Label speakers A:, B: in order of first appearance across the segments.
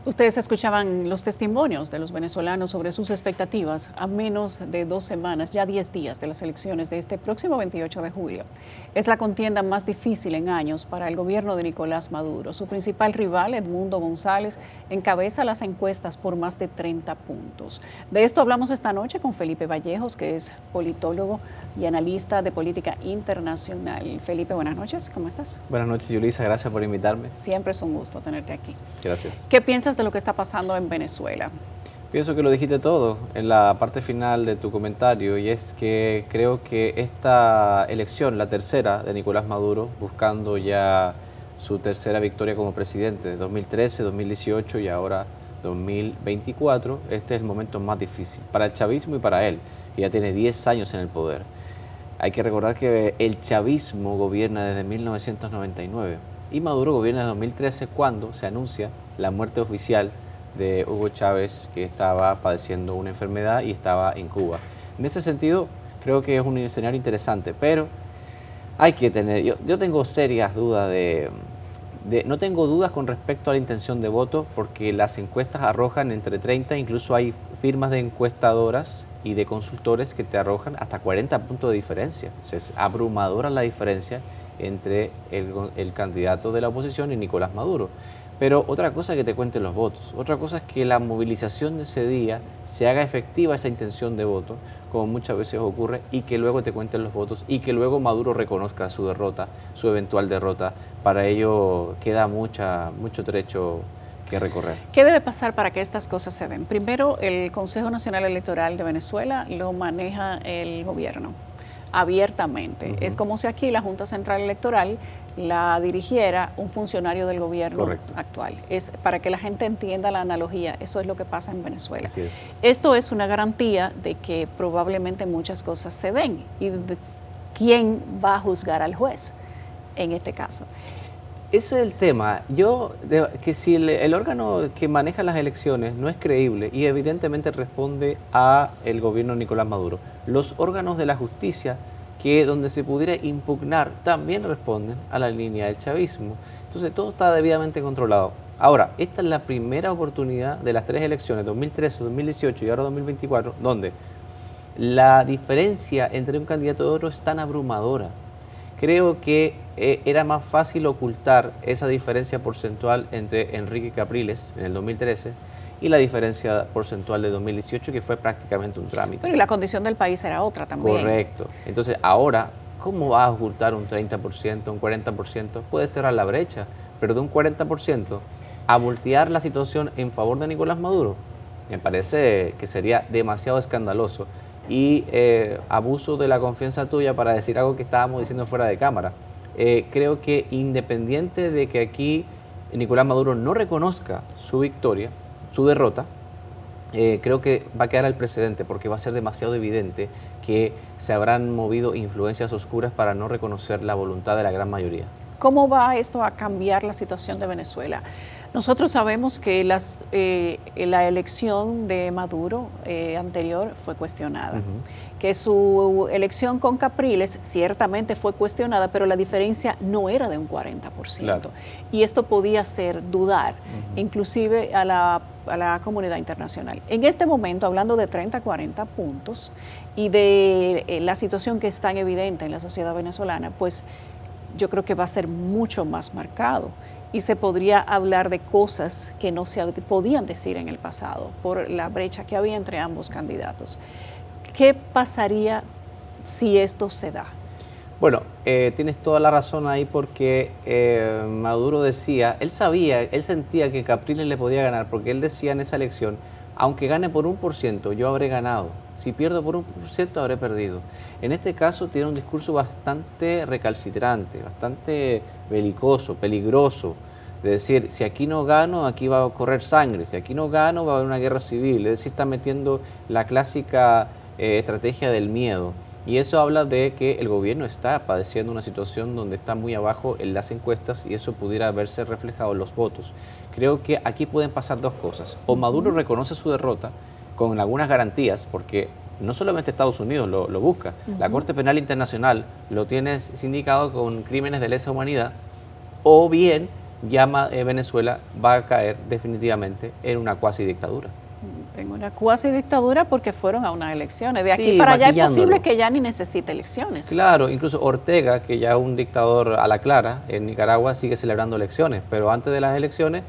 A: Ustedes escuchaban los testimonios de los venezolanos sobre sus expectativas a menos de 2 semanas, ya 10 días de las elecciones de este próximo 28 de julio. Es la contienda más difícil en años para el gobierno de Nicolás Maduro. Su principal rival, Edmundo González, encabeza las encuestas por más de 30 puntos. De esto hablamos esta noche con Felipe Vallejos, que es politólogo y analista de política internacional. Felipe, buenas noches, ¿cómo estás?
B: Buenas noches, Yulisa, gracias por invitarme.
A: Siempre es un gusto tenerte aquí.
B: Gracias.
A: ¿Qué piensas de lo que está pasando en Venezuela?
B: Pienso que lo dijiste todo en la parte final de tu comentario, y es que creo que esta elección, la tercera de Nicolás Maduro, buscando ya su tercera victoria como presidente, 2013, 2018 y ahora 2024, este es el momento más difícil para el chavismo y para él, que ya tiene 10 años en el poder. Hay que recordar que el chavismo gobierna desde 1999 y Maduro gobierna desde 2013, cuando se anuncia la muerte oficial de Hugo Chávez, que estaba padeciendo una enfermedad y estaba en Cuba. En ese sentido, creo que es un escenario interesante, pero hay que tener, yo tengo serias dudas no tengo dudas con respecto a la intención de voto, porque las encuestas arrojan entre 30, incluso hay firmas de encuestadoras y de consultores que te arrojan hasta 40 puntos de diferencia. O sea, es abrumadora la diferencia entre el candidato de la oposición y Nicolás Maduro. Pero otra cosa es que te cuenten los votos, otra cosa es que la movilización de ese día se haga efectiva esa intención de voto, como muchas veces ocurre, y que luego te cuenten los votos y que luego Maduro reconozca su derrota, su eventual derrota. Para ello queda mucho trecho que recorrer.
A: ¿Qué debe pasar para que estas cosas se den? Primero, el Consejo Nacional Electoral de Venezuela lo maneja el gobierno abiertamente. Es como si aquí la Junta Central Electoral la dirigiera un funcionario del gobierno actual. Es para que la gente entienda la analogía, eso es lo que pasa en Venezuela.
B: Así es.
A: Esto es una garantía de que probablemente muchas cosas se den. ¿Y quién va a juzgar al juez en este caso?
B: Ese es el tema. Que si el órgano que maneja las elecciones no es creíble y evidentemente responde a el gobierno de Nicolás Maduro, los órganos de la justicia, que donde se pudiera impugnar, también responden a la línea del chavismo. Entonces todo está debidamente controlado. Ahora, esta es la primera oportunidad de las tres elecciones, 2013, 2018 y ahora 2024, donde la diferencia entre un candidato y otro es tan abrumadora. Creo que era más fácil ocultar esa diferencia porcentual entre Enrique Capriles en el 2013 y la diferencia porcentual de 2018, que fue prácticamente un trámite.
A: Pero y la condición del país era otra también.
B: Correcto. Entonces, ahora, ¿cómo vas a ocultar un 30%, un 40%? Puede cerrar la brecha, pero de un 40% a voltear la situación en favor de Nicolás Maduro, me parece que sería demasiado escandaloso y abuso de la confianza tuya para decir algo que estábamos diciendo fuera de cámara. Creo que independiente de que aquí Nicolás Maduro no reconozca su victoria, su derrota, creo que va a quedar el precedente, porque va a ser demasiado evidente que se habrán movido influencias oscuras para no reconocer la voluntad de la gran mayoría.
A: ¿Cómo va esto a cambiar la situación de Venezuela? Nosotros sabemos que la elección de Maduro anterior fue cuestionada, que su elección con Capriles ciertamente fue cuestionada, pero la diferencia no era de un 40%. Claro. Y esto podía hacer dudar, inclusive a la comunidad internacional. En este momento, hablando de 30, 40 puntos y de la situación que es tan evidente en la sociedad venezolana, pues yo creo que va a ser mucho más marcado y se podría hablar de cosas que no se podían decir en el pasado por la brecha que había entre ambos candidatos. ¿Qué pasaría si esto se da?
B: Bueno, tienes toda la razón ahí, porque Maduro decía, él sentía que Capriles le podía ganar, porque él decía en esa elección, aunque gane por 1%, yo habré ganado. Si pierdo por 1%, habré perdido. En este caso tiene un discurso bastante recalcitrante, bastante belicoso, peligroso. De decir, si aquí no gano, aquí va a correr sangre. Si aquí no gano, va a haber una guerra civil. Es decir, está metiendo la clásica estrategia del miedo. Y eso habla de que el gobierno está padeciendo una situación donde está muy abajo en las encuestas, y eso pudiera verse reflejado en los votos. Creo que aquí pueden pasar dos cosas. O Maduro reconoce su derrota con algunas garantías, porque no solamente Estados Unidos lo busca, la Corte Penal Internacional lo tiene sindicado con crímenes de lesa humanidad, o bien ya Venezuela va a caer definitivamente en una cuasi dictadura.
A: En una cuasi dictadura porque fueron a unas elecciones. De
B: Sí,
A: aquí para allá es
B: maquillándolo.
A: posible que ya ni necesite elecciones.
B: Claro, incluso Ortega, que ya es un dictador a la clara en Nicaragua, sigue celebrando elecciones, pero antes de las elecciones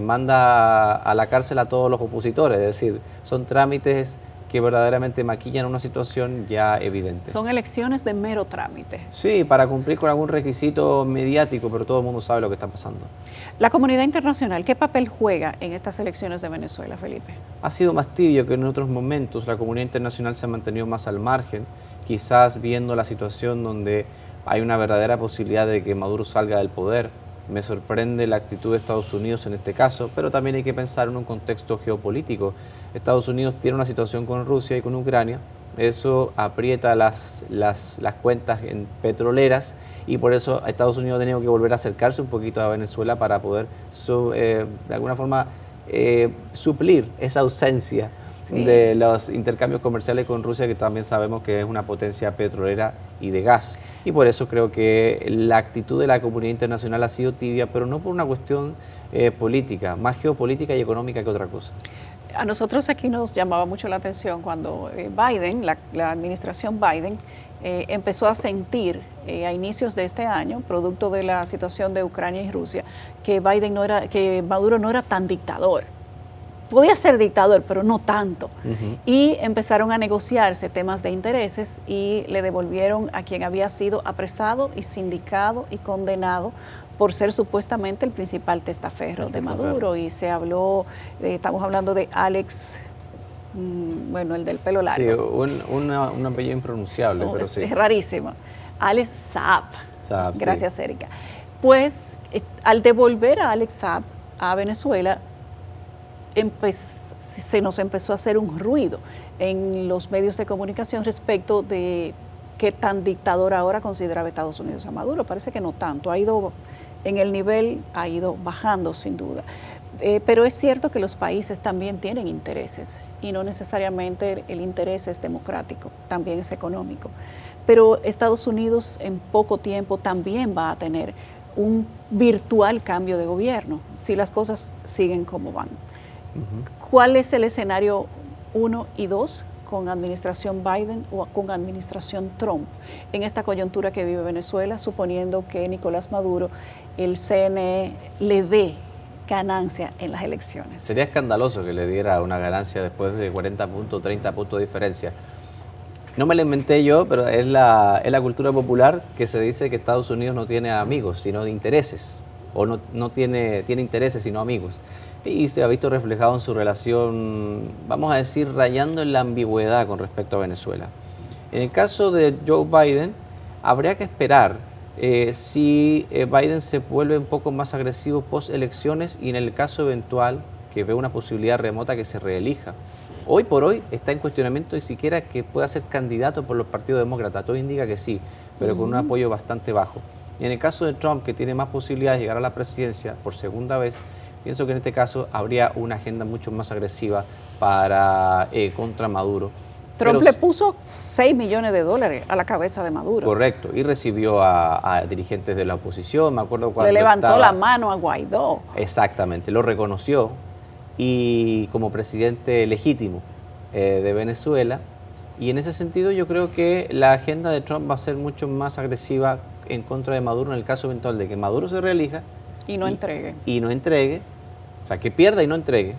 B: manda a la cárcel a todos los opositores, es decir, son trámites que verdaderamente maquillan una situación ya evidente.
A: Son elecciones de mero trámite.
B: Sí, para cumplir con algún requisito mediático, pero todo el mundo sabe lo que está pasando.
A: La comunidad internacional, ¿qué papel juega en estas elecciones de Venezuela, Felipe?
B: Ha sido más tibio que en otros momentos, la comunidad internacional se ha mantenido más al margen, quizás viendo la situación donde hay una verdadera posibilidad de que Maduro salga del poder. Me sorprende la actitud de Estados Unidos en este caso, pero también hay que pensar en un contexto geopolítico. Estados Unidos tiene una situación con Rusia y con Ucrania, eso aprieta las cuentas petroleras y por eso Estados Unidos ha tenido que volver a acercarse un poquito a Venezuela para poder de alguna forma suplir esa ausencia de los intercambios comerciales con Rusia, que también sabemos que es una potencia petrolera y de gas. Y por eso creo que la actitud de la comunidad internacional ha sido tibia, pero no por una cuestión política, más geopolítica y económica que otra cosa.
A: A nosotros aquí nos llamaba mucho la atención cuando Biden, la administración Biden, empezó a sentir a inicios de este año, producto de la situación de Ucrania y Rusia, que Maduro no era tan dictador. Podía ser dictador, pero no tanto. Y empezaron a negociarse temas de intereses y le devolvieron a quien había sido apresado y sindicado y condenado por ser supuestamente el principal testaferro de Maduro. Y se habló, estamos hablando de Alex, bueno, el del pelo largo.
B: Sí, un apellido impronunciable,
A: No,
B: pero sí.
A: Es rarísimo. Alex Saab.
B: Saab,
A: Gracias,
B: sí.
A: Erika. Pues al devolver a Alex Saab a Venezuela, se nos empezó a hacer un ruido en los medios de comunicación respecto de qué tan dictador ahora consideraba Estados Unidos a Maduro. Parece que no tanto, en el nivel ha ido bajando sin duda. Pero es cierto que los países también tienen intereses y no necesariamente el interés es democrático, también es económico. Pero Estados Unidos en poco tiempo también va a tener un virtual cambio de gobierno si las cosas siguen como van. ¿Cuál es el escenario 1 y 2 con administración Biden o con administración Trump en esta coyuntura que vive Venezuela, suponiendo que Nicolás Maduro, el CNE, le dé ganancia en las elecciones?
B: Sería escandaloso que le diera una ganancia después de 40 puntos, 30 puntos de diferencia. No me la inventé yo, pero es la cultura popular que se dice que Estados Unidos no tiene amigos, sino intereses, o no tiene intereses, sino amigos. Y se ha visto reflejado en su relación, vamos a decir, rayando en la ambigüedad con respecto a Venezuela. En el caso de Joe Biden, habría que esperar si Biden se vuelve un poco más agresivo post elecciones y en el caso eventual que ve una posibilidad remota que se reelija. Hoy por hoy está en cuestionamiento ni siquiera que pueda ser candidato por los partidos demócratas. Todo indica que sí, pero con un apoyo bastante bajo. Y en el caso de Trump, que tiene más posibilidades de llegar a la presidencia por segunda vez, pienso que en este caso habría una agenda mucho más agresiva contra Maduro.
A: Trump le puso $6 millones a la cabeza de Maduro.
B: Correcto, y recibió a dirigentes de la oposición, me acuerdo cuando
A: le levantó la mano a Guaidó.
B: Exactamente, lo reconoció y como presidente legítimo de Venezuela, y en ese sentido yo creo que la agenda de Trump va a ser mucho más agresiva en contra de Maduro en el caso eventual de que Maduro se reelija
A: y no entregue.
B: Y no entregue, o sea, que pierda y no entregue,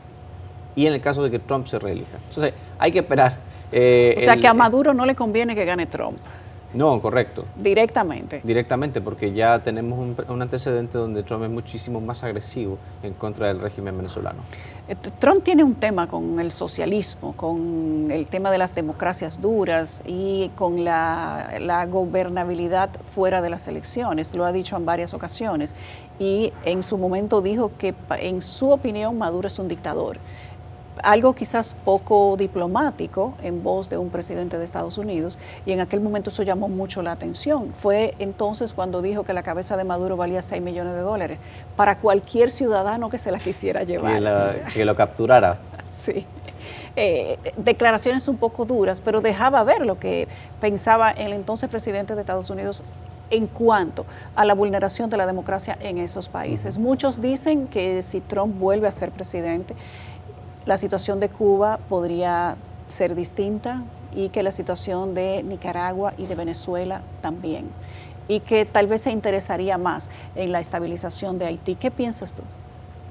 B: y en el caso de que Trump se reelija. Entonces, hay que esperar.
A: O sea, que a Maduro no le conviene que gane Trump.
B: No, correcto.
A: Directamente.
B: Directamente, porque ya tenemos un antecedente donde Trump es muchísimo más agresivo en contra del régimen venezolano.
A: Trump tiene un tema con el socialismo, con el tema de las democracias duras y con la gobernabilidad fuera de las elecciones. Lo ha dicho en varias ocasiones y en su momento dijo que en su opinión Maduro es un dictador. Algo quizás poco diplomático en voz de un presidente de Estados Unidos, y en aquel momento eso llamó mucho la atención. Fue entonces cuando dijo que la cabeza de Maduro valía $6 millones para cualquier ciudadano que se la quisiera llevar.
B: Que lo capturara.
A: Sí. Declaraciones un poco duras, pero dejaba ver lo que pensaba el entonces presidente de Estados Unidos en cuanto a la vulneración de la democracia en esos países. Muchos dicen que si Trump vuelve a ser presidente, la situación de Cuba podría ser distinta y que la situación de Nicaragua y de Venezuela también, y que tal vez se interesaría más en la estabilización de Haití. ¿Qué piensas tú?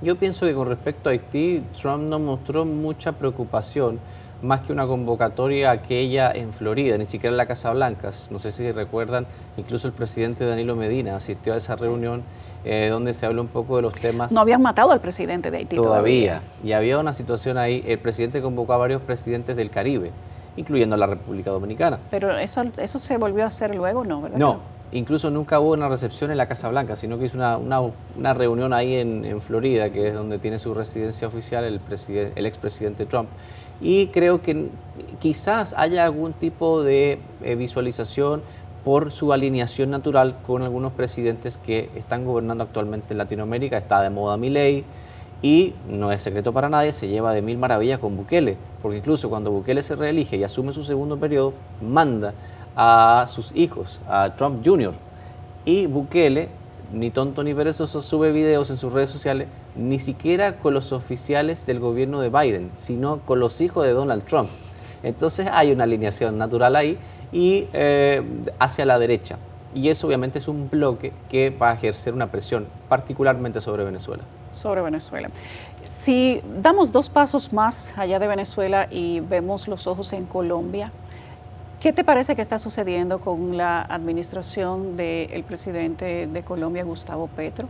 B: Yo pienso que con respecto a Haití, Trump no mostró mucha preocupación, más que una convocatoria aquella en Florida, ni siquiera en la Casa Blanca. No sé si recuerdan, incluso el presidente Danilo Medina asistió a esa reunión donde se habló un poco de los temas.
A: No habían matado al presidente de Haití todavía.
B: Y había una situación ahí, el presidente convocó a varios presidentes del Caribe, incluyendo a la República Dominicana.
A: Pero eso se volvió a hacer luego, ¿no? ¿Verdad?
B: No, incluso nunca hubo una recepción en la Casa Blanca, sino que hizo una reunión ahí en Florida, que es donde tiene su residencia oficial el expresidente Trump. Y creo que quizás haya algún tipo de visualización por su alineación natural con algunos presidentes que están gobernando actualmente en Latinoamérica. Está de moda Milei y no es secreto para nadie, se lleva de mil maravillas con Bukele, porque incluso cuando Bukele se reelige y asume su segundo periodo, manda a sus hijos, a Trump Jr. Y Bukele, ni tonto ni perezoso, sube videos en sus redes sociales, ni siquiera con los oficiales del gobierno de Biden, sino con los hijos de Donald Trump. Entonces hay una alineación natural ahí y hacia la derecha. Y eso obviamente es un bloque que va a ejercer una presión, particularmente sobre Venezuela.
A: Sobre Venezuela. Si damos dos pasos más allá de Venezuela y vemos los ojos en Colombia, ¿qué te parece que está sucediendo con la administración del presidente de Colombia, Gustavo Petro?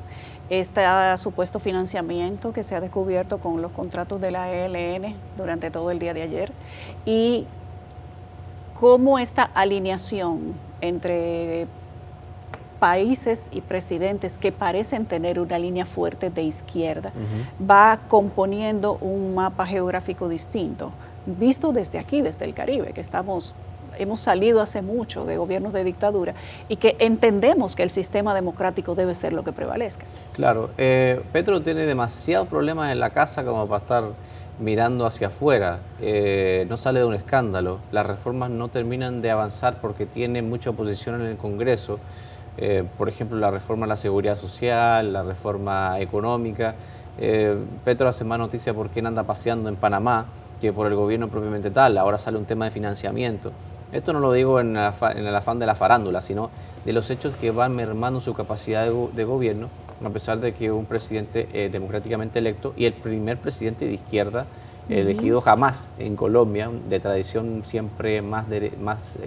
A: Este supuesto financiamiento que se ha descubierto con los contratos de la ELN durante todo el día de ayer, y cómo esta alineación entre países y presidentes que parecen tener una línea fuerte de izquierda va componiendo un mapa geográfico distinto, visto desde aquí, desde el Caribe, que hemos salido hace mucho de gobiernos de dictadura y que entendemos que el sistema democrático debe ser lo que prevalezca.
B: Claro, Petro tiene demasiados problemas en la casa como para estar mirando hacia afuera, no sale de un escándalo, las reformas no terminan de avanzar porque tiene mucha oposición en el Congreso, por ejemplo la reforma a la seguridad social, la reforma económica. Petro hace más noticia porque anda paseando en Panamá que por el gobierno propiamente tal. Ahora sale un tema de financiamiento. Esto no lo digo en el afán de la farándula, sino de los hechos que van mermando su capacidad de gobierno, a pesar de que un presidente democráticamente electo y el primer presidente de izquierda elegido jamás en Colombia, de tradición siempre más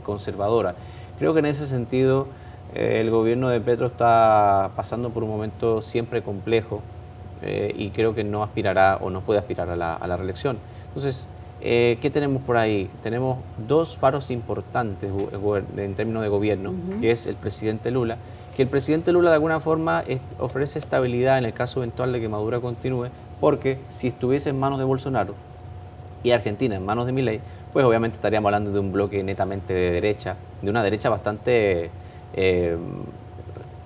B: conservadora. Creo que en ese sentido el gobierno de Petro está pasando por un momento siempre complejo y creo que no aspirará o no puede aspirar a la reelección. Entonces, ¿qué tenemos por ahí? Tenemos dos faros importantes en términos de gobierno, que es el presidente Lula, que el presidente Lula de alguna forma ofrece estabilidad en el caso eventual de que Maduro continúe, porque si estuviese en manos de Bolsonaro y Argentina en manos de Milei, pues obviamente estaríamos hablando de un bloque netamente de derecha, de una derecha bastante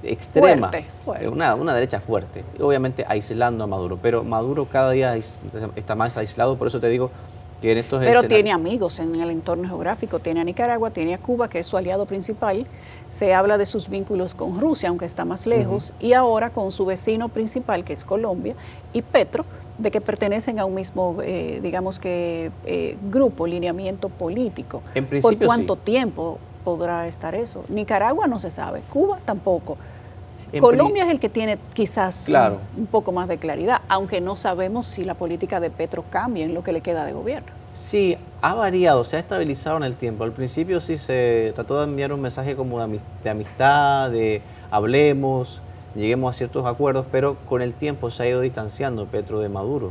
B: extrema, fuerte. Una derecha fuerte, obviamente aislando a Maduro, pero Maduro cada día está más aislado, por eso te digo que en estos
A: escenarios... tiene amigos en el entorno geográfico, tiene a Nicaragua, tiene a Cuba, que es su aliado principal, se habla de sus vínculos con Rusia, aunque está más lejos, y ahora con su vecino principal, que es Colombia, y Petro, de que pertenecen a un mismo, digamos que, grupo, lineamiento político.
B: En principio,
A: ¿por cuánto tiempo podrá estar eso? Nicaragua no se sabe, Cuba tampoco. Colombia es el que tiene quizás un poco más de claridad, aunque no sabemos si la política de Petro cambia en lo que le queda de gobierno.
B: Sí, ha variado, se ha estabilizado en el tiempo. Al principio sí se trató de enviar un mensaje como de amistad, de hablemos, lleguemos a ciertos acuerdos, pero con el tiempo se ha ido distanciando Petro de Maduro.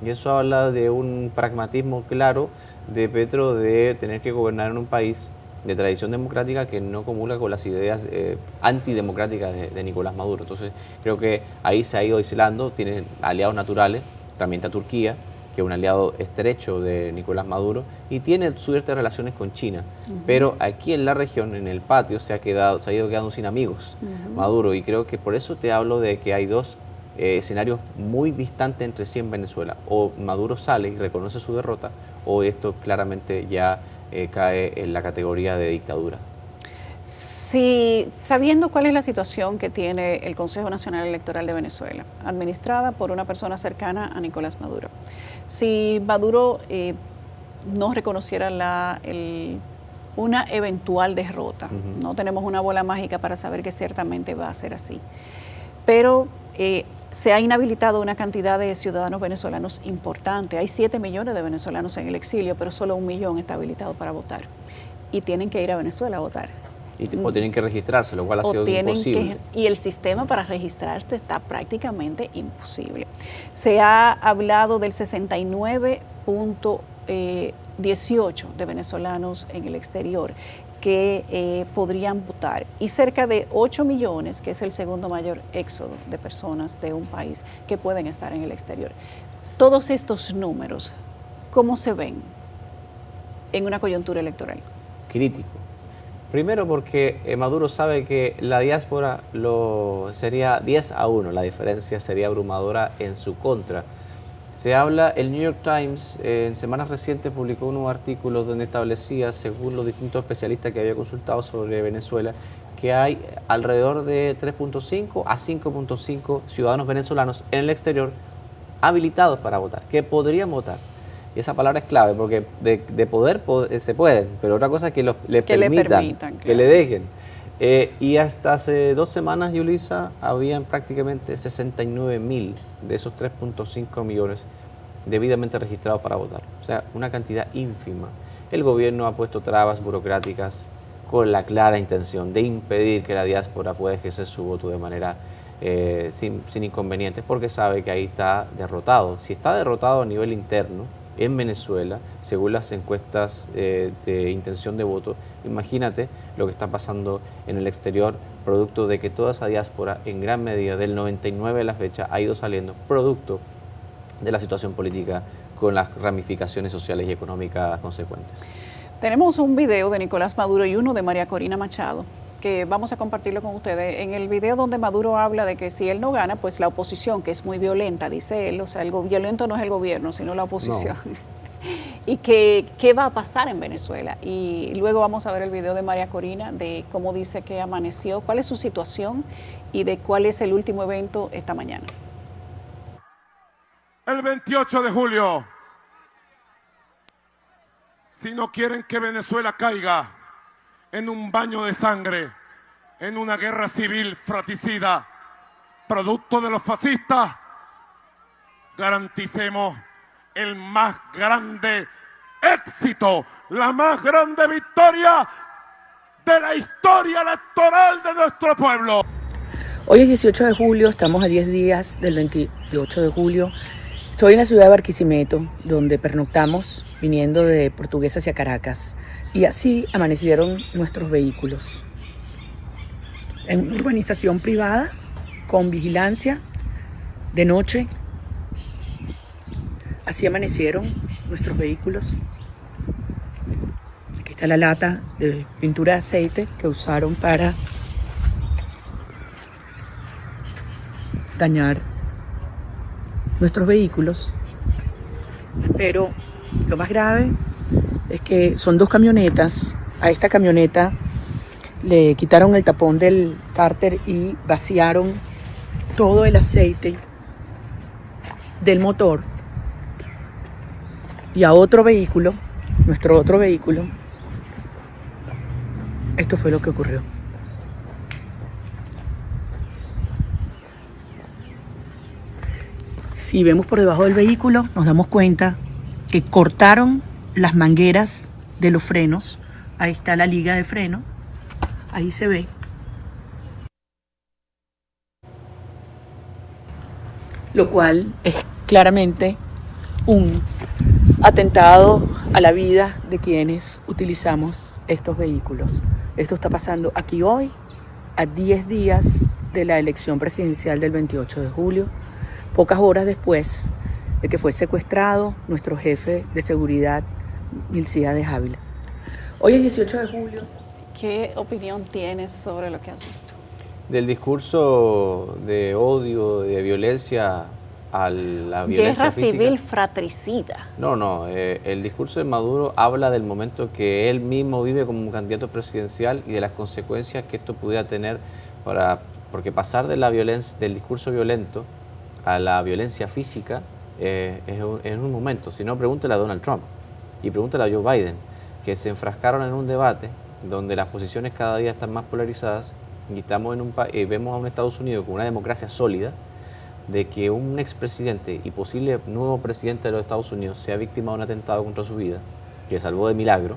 B: Y eso habla de un pragmatismo claro de Petro de tener que gobernar en un país de tradición democrática que no comulga con las ideas antidemocráticas de Nicolás Maduro. Entonces creo que ahí se ha ido aislando, tiene aliados naturales, también está Turquía, que es un aliado estrecho de Nicolás Maduro, y tiene ciertas relaciones con China. Pero aquí en la región, en el patio, se ha ido quedando sin amigos Maduro, y creo que por eso te hablo de que hay dos escenarios muy distantes entre sí en Venezuela. O Maduro sale y reconoce su derrota, o esto claramente ya cae en la categoría de dictadura.
A: Si, sabiendo cuál es la situación que tiene el Consejo Nacional Electoral de Venezuela, administrada por una persona cercana a Nicolás Maduro, si Maduro no reconociera una eventual derrota, no tenemos una bola mágica para saber que ciertamente va a ser así, pero se ha inhabilitado una cantidad de ciudadanos venezolanos importante. Hay 7 millones de venezolanos en el exilio, pero solo 1 millón está habilitado para votar. Y tienen que ir a Venezuela a votar.
B: O tienen que registrarse, lo cual ha sido imposible.
A: Y el sistema para registrarse está prácticamente imposible. Se ha hablado del 69.18 de venezolanos en el exterior que podrían votar, y cerca de 8 millones, que es el segundo mayor éxodo de personas de un país que pueden estar en el exterior. Todos estos números, ¿cómo se ven en una coyuntura electoral?
B: Crítico. Primero porque Maduro sabe que la diáspora sería 10-1, la diferencia sería abrumadora en su contra. Se habla, el New York Times en semanas recientes publicó unos artículos donde establecía, según los distintos especialistas que había consultado sobre Venezuela, que hay alrededor de 3.5 a 5.5 ciudadanos venezolanos en el exterior habilitados para votar, que podrían votar. Y esa palabra es clave, porque de poder se pueden, pero otra cosa es que le permitan, claro, que le dejen. Y hasta hace 2 semanas, Yulisa, habían prácticamente 69.000 de esos 3.5 millones debidamente registrados para votar. O sea, una cantidad ínfima. El gobierno ha puesto trabas burocráticas con la clara intención de impedir que la diáspora pueda ejercer su voto de manera sin inconvenientes, porque sabe que ahí está derrotado. Si está derrotado a nivel interno, en Venezuela, según las encuestas de intención de voto, imagínate lo que está pasando en el exterior, producto de que toda esa diáspora, en gran medida, del 99 a la fecha, ha ido saliendo, producto de la situación política con las ramificaciones sociales y económicas consecuentes.
A: Tenemos un video de Nicolás Maduro y uno de María Corina Machado, que vamos a compartirlo con ustedes. En el video donde Maduro habla de que si él no gana, pues la oposición, que es muy violenta, dice él, o sea, el violento no es el gobierno, sino la oposición. No. Y que qué va a pasar en Venezuela. Y luego vamos a ver el video de María Corina, de cómo dice que amaneció, cuál es su situación y de cuál es el último evento esta mañana.
C: El 28 de julio, si no quieren que Venezuela caiga en un baño de sangre, en una guerra civil fratricida, producto de los fascistas, garanticemos el más grande éxito, la más grande victoria de la historia electoral de nuestro pueblo.
D: Hoy es 18 de julio, estamos a 10 días del 28 de julio. Estoy en la ciudad de Barquisimeto, donde pernoctamos viniendo de Portuguesa hacia Caracas. Y así amanecieron nuestros vehículos. En una urbanización privada, con vigilancia, de noche. Así amanecieron nuestros vehículos. Aquí está la lata de pintura de aceite que usaron para dañar nuestros vehículos. Pero lo más grave es que son 2 camionetas. A esta camioneta le quitaron el tapón del cárter y vaciaron todo el aceite del motor. Y a otro vehículo, nuestro otro vehículo, esto fue lo que ocurrió. Si vemos por debajo del vehículo, nos damos cuenta que cortaron las mangueras de los frenos. Ahí está la liga de freno. Ahí se ve. Lo cual es claramente un atentado a la vida de quienes utilizamos estos vehículos. Esto está pasando aquí hoy, a 10 días de la elección presidencial del 28 de julio, pocas horas después de que fue secuestrado nuestro jefe de seguridad, Milcíades Ávila. Hoy es 18 de julio.
A: ¿Qué opinión tienes sobre lo que has visto?
B: Del discurso de odio, de violencia, a la violencia
A: Guerra
B: física.
A: civil fratricida.
B: No, el discurso de Maduro habla del momento que él mismo vive como un candidato presidencial y de las consecuencias que esto pudiera tener porque pasar de la violencia, del discurso violento a la violencia física es un momento. Si no, pregúntale a Donald Trump y pregúntale a Joe Biden, que se enfrascaron en un debate donde las posiciones cada día están más polarizadas y vemos a un Estados Unidos con una democracia sólida, de que un expresidente y posible nuevo presidente de los Estados Unidos sea víctima de un atentado contra su vida, que salvó de milagro,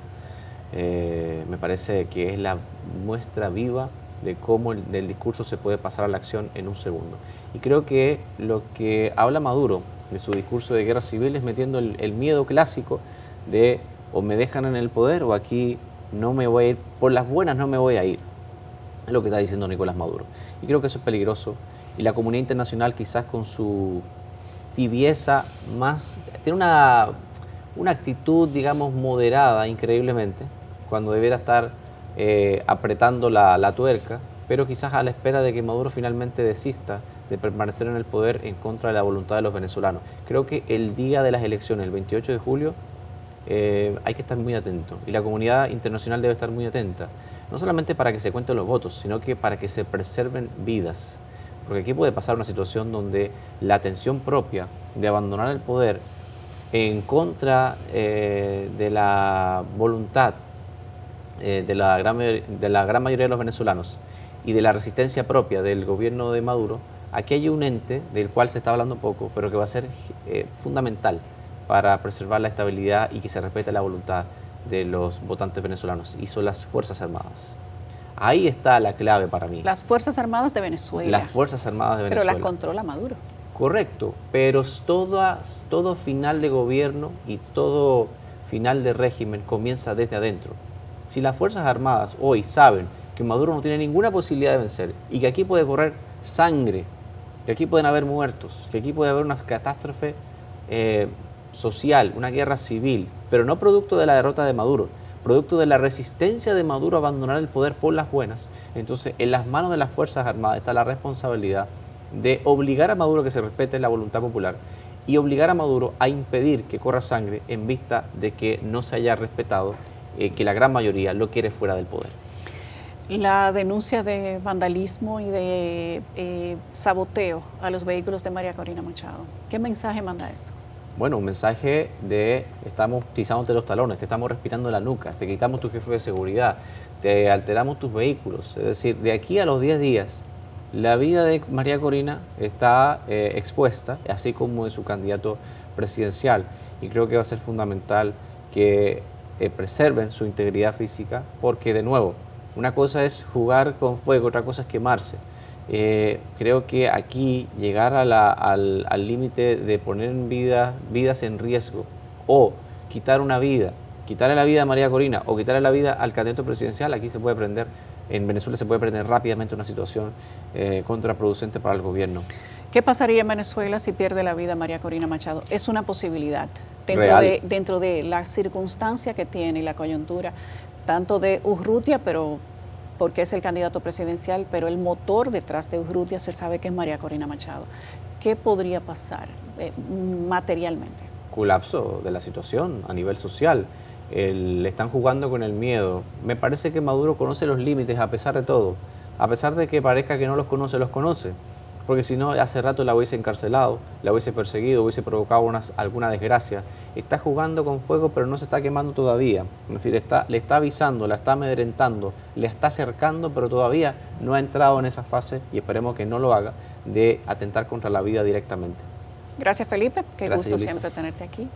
B: me parece que es la muestra viva de cómo del discurso se puede pasar a la acción en un segundo. Y creo que lo que habla Maduro de su discurso de guerra civil es metiendo el miedo clásico de o me dejan en el poder o aquí no me voy a ir, por las buenas no me voy a ir. Es lo que está diciendo Nicolás Maduro. Y creo que eso es peligroso. Y la comunidad internacional quizás con su tibieza tiene una actitud, digamos, moderada increíblemente, cuando debiera estar apretando la tuerca, pero quizás a la espera de que Maduro finalmente desista de permanecer en el poder en contra de la voluntad de los venezolanos. Creo que el día de las elecciones, el 28 de julio, hay que estar muy atento y la comunidad internacional debe estar muy atenta, no solamente para que se cuenten los votos, sino que para que se preserven vidas. Porque aquí puede pasar una situación donde la atención propia de abandonar el poder en contra de la voluntad de la gran mayoría de los venezolanos y de la resistencia propia del gobierno de Maduro, aquí hay un ente del cual se está hablando poco, pero que va a ser fundamental para preservar la estabilidad y que se respete la voluntad de los votantes venezolanos, y son las Fuerzas Armadas. Ahí está la clave para mí.
A: Las Fuerzas Armadas de Venezuela.
B: Las Fuerzas Armadas de Venezuela.
A: Pero las controla Maduro.
B: Correcto, pero todo final de gobierno y todo final de régimen comienza desde adentro. Si las Fuerzas Armadas hoy saben que Maduro no tiene ninguna posibilidad de vencer y que aquí puede correr sangre, que aquí pueden haber muertos, que aquí puede haber una catástrofe social, una guerra civil, pero no producto de la derrota de Maduro, producto de la resistencia de Maduro a abandonar el poder por las buenas, entonces en las manos de las Fuerzas Armadas está la responsabilidad de obligar a Maduro a que se respete la voluntad popular y obligar a Maduro a impedir que corra sangre en vista de que no se haya respetado, que la gran mayoría lo quiere fuera del poder.
A: La denuncia de vandalismo y de saboteo a los vehículos de María Corina Machado. ¿Qué mensaje manda esto?
B: Bueno, un mensaje de estamos pisándote los talones, te estamos respirando la nuca, te quitamos tu jefe de seguridad, te alteramos tus vehículos. Es decir, de aquí a los 10 días, la vida de María Corina está expuesta, así como de su candidato presidencial. Y creo que va a ser fundamental que preserven su integridad física, porque de nuevo, una cosa es jugar con fuego, otra cosa es quemarse. Creo que aquí llegar al límite de poner vidas en riesgo o quitar una vida, quitarle la vida a María Corina o quitarle la vida al candidato presidencial, aquí se puede prender, en Venezuela se puede prender rápidamente una situación contraproducente para el gobierno.
A: ¿Qué pasaría en Venezuela si pierde la vida María Corina Machado? Es una posibilidad dentro de la circunstancia que tiene y la coyuntura, tanto de Urrutia, pero porque es el candidato presidencial, pero el motor detrás de Urrutia se sabe que es María Corina Machado. ¿Qué podría pasar materialmente?
B: Colapso de la situación a nivel social. Le están jugando con el miedo. Me parece que Maduro conoce los límites a pesar de todo. A pesar de que parezca que no los conoce. Porque si no, hace rato la hubiese encarcelado, la hubiese perseguido, hubiese provocado alguna desgracia. Está jugando con fuego, pero no se está quemando todavía. Es decir, le está avisando, la está amedrentando, le está acercando, pero todavía no ha entrado en esa fase, y esperemos que no lo haga, de atentar contra la vida directamente.
A: Gracias, Felipe. Qué
B: Gracias,
A: gusto
B: Yulisa.
A: siempre tenerte aquí.